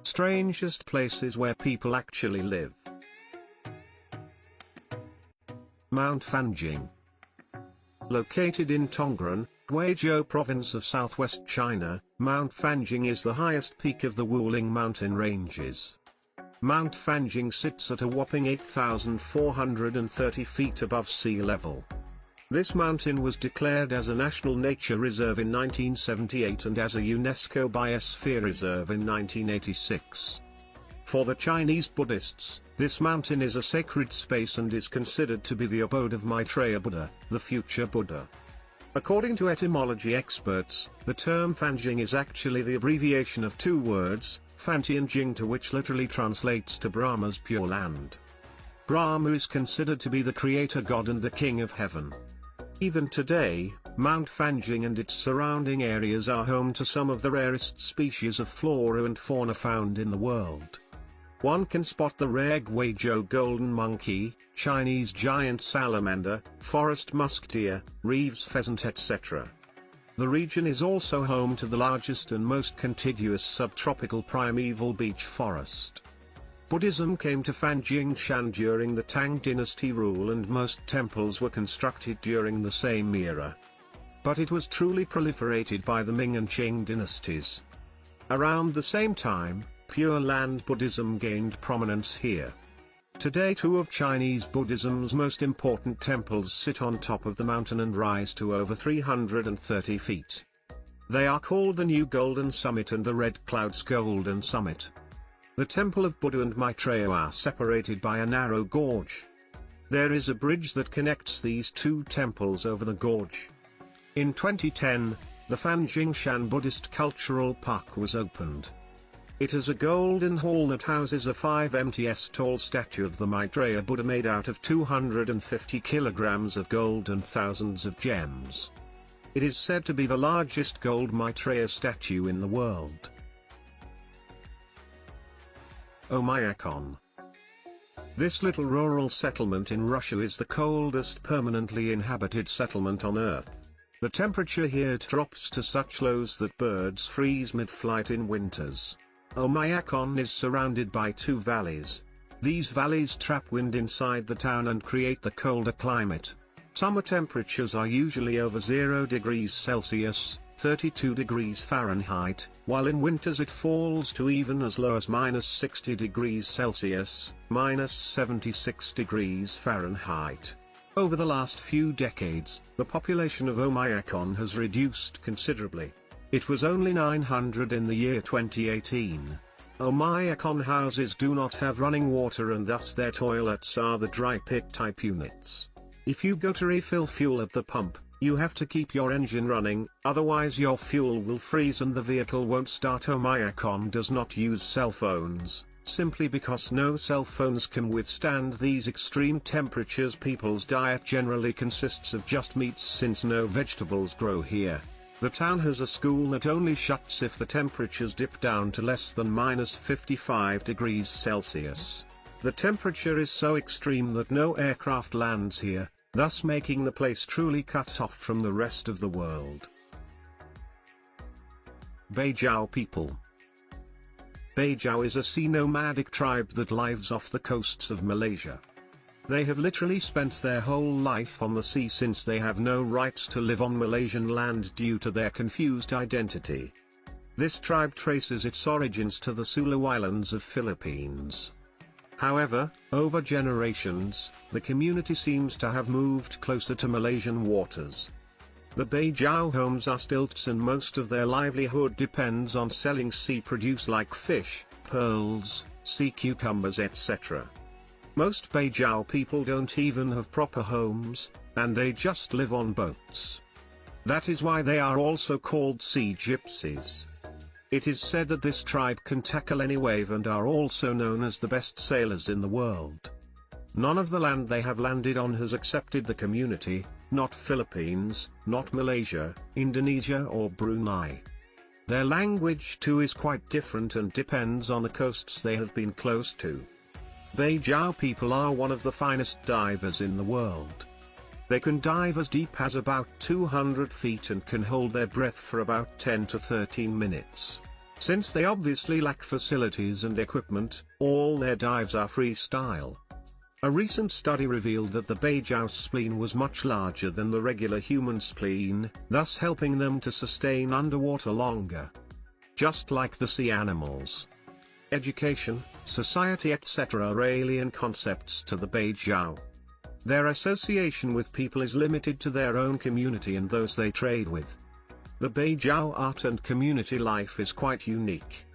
Strangest places where people actually live. Mount Fanging. Located in Tongren, Beijou province of southwest China, Mount Fanging is the highest peak of the Wuling mountain ranges. Mount Fanging sits at a whopping 8,430 feet above sea level. This mountain was declared as a National Nature Reserve in 1978 and as a UNESCO Biosphere Reserve in 1986. For the Chinese Buddhists, this mountain is a sacred space and is considered to be the abode of Maitreya Buddha, the future Buddha. According to etymology experts, the term Fanging is actually the abbreviation of two words, Fanti and Jing, to which literally translates to Brahma's pure land. Brahma is considered to be the creator god and the king of heaven. Even today, Mount Fanging and its surrounding areas are home to some of the rarest species of flora and fauna found in the world. One can spot the rare Beijou golden monkey, Chinese giant salamander, forest musk deer, Reeves pheasant, etc. The region is also home to the largest and most contiguous subtropical primeval beech forest. Buddhism came to Fanging Shan during the Tang dynasty rule, and most temples were constructed during the same era. But it was truly proliferated by the Ming and Qing dynasties. Around the same time, Pure Land Buddhism gained prominence here. Today, two of Chinese Buddhism's most important temples sit on top of the mountain and rise to over 330 feet. They are called the New Golden Summit and the Red Cloud's Golden Summit. The Temple of Buddha and Maitreya are separated by a narrow gorge. There is a bridge that connects these two temples over the gorge. In 2010, the Fanging Shan Buddhist Cultural Park was opened. It is a golden hall that houses a 5 ms tall statue of the Maitreya Buddha made out of 250 kilograms of gold and thousands of gems. It is said to be the largest gold Maitreya statue in the world. Omayakon. This little rural settlement in Russia is the coldest permanently inhabited settlement on Earth. The temperature here drops to such lows that birds freeze mid-flight in winters. Omayakon is surrounded by two valleys. These valleys trap wind inside the town and create the colder climate. Summer temperatures are usually over 0 degrees Celsius, 32 degrees Fahrenheit, while in winters it falls to even as low as -60 degrees Celsius, -76 degrees Fahrenheit. Over the last few decades, the population of Omayakon has reduced considerably. It was only 900 in the year 2018. Omayakon houses do not have running water and thus their toilets are the dry pit type units. If you go to refill fuel at the pump, you have to keep your engine running, otherwise your fuel will freeze and the vehicle won't start. Omayakon does not use cell phones, simply because no cell phones can withstand these extreme temperatures. People's diet generally consists of just meats since no vegetables grow here. The town has a school that only shuts if the temperatures dip down to less than -55 degrees Celsius. The temperature is so extreme that no aircraft lands here, thus making the place truly cut off from the rest of the world. Beijou People. Beijou is a sea nomadic tribe that lives off the coasts of Malaysia. They have literally spent their whole life on the sea since they have no rights to live on Malaysian land due to their confused identity. This tribe traces its origins to the Sulu Islands of Philippines. However, over generations, the community seems to have moved closer to Malaysian waters. The Beijou homes are stilts and most of their livelihood depends on selling sea produce like fish, pearls, sea cucumbers, etc. Most Beijou people don't even have proper homes, and they just live on boats. That is why they are also called sea gypsies. It is said that this tribe can tackle any wave and are also known as the best sailors in the world. None of the land they have landed on has accepted the community, not Philippines, not Malaysia, Indonesia or Brunei. Their language too is quite different and depends on the coasts they have been close to. Beijou people are one of the finest divers in the world. They can dive as deep as about 200 feet and can hold their breath for about 10 to 13 minutes. Since they obviously lack facilities and equipment, all their dives are freestyle. A recent study revealed that the Beijou spleen was much larger than the regular human spleen, thus helping them to sustain underwater longer. Just like the sea animals. Education, society etc. are alien concepts to the Beijou. Their association with people is limited to their own community and those they trade with. The Beijou art and community life is quite unique.